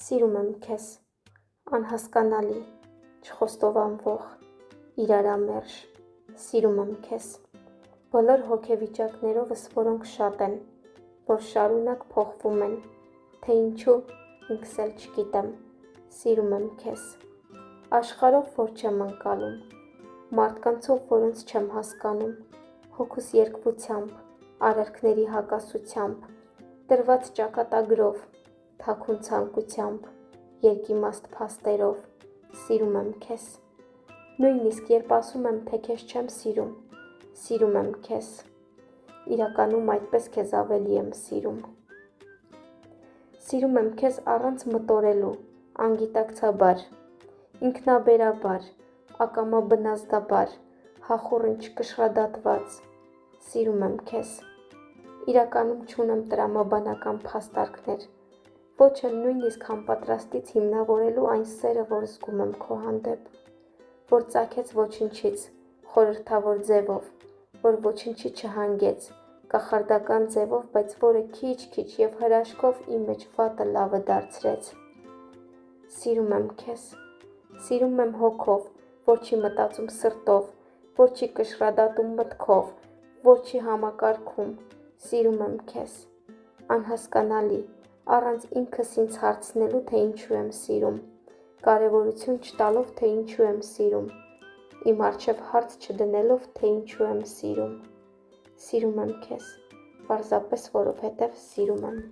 Սիրում եմ քեզ, անհասկանալի, չխոստովանվող, իրարամերժ, սիրում եմ քեզ, բոլոր հոգեվիճակներովս, որոնք շատ են, որ շարունակ փոխվում են, թե ինչու ինքս էլ չգիտեմ, սիրում եմ քեզ, աշխարհով, որ չեմ ընկալում, մարդկանցով, որոնց չեմ հասկանում, հոգուս երկվությամբ, արարքների հակասությամբ, տրված ճակատագրով, թաքուն ցանկությամբ, երկիմաստ փաստերով, սիրում եմ քեզ, նույնիսկ երբ ասում եմ, թե քեզ չեմ սիրում եմ քեզ, իրականում այդպես քեզ ավելի եմ սիրում։ Սիրում եմ քեզ առանց մտորելու, անգիտակցաբար, ինքնաբերաբար, ակամա բնազդաբար, հախուռն չկշռադատված, սիրում եմ քեզ, իրականում չունեմ տրամաբանական փաստարկներ, ոչ էլ նույնիսկ համապատրաստից հիմնավորելու այն սերը, որ զգում եմ քո հանդեպ, որ ծագեց ոչնչից, խորհրդավոր ձևով, որ ոչնչի չհանգեց, կախարդական ձևով, բայց որը քիչ-քիչ և հրաշքով իմ մեջ վատը լավը դարձրեց։ Սիրում եմ քեզ, սիրում եմ հոգով, որ չի մտածում սրտով, որ չի կշռադատում մտքով, որ չի համակարգում, սիրում եմ քեզ, անհասկանալի, առանց ինքս ինձ հարցնելու, թե ինչու եմ սիրում, կարևորություն չտալով, թե ինչու եմ սիրում, իմ առջև հարց չդնելով, թե ինչու եմ սիրում եմ քեզ, պարզապես որովհետև սիրում եմ։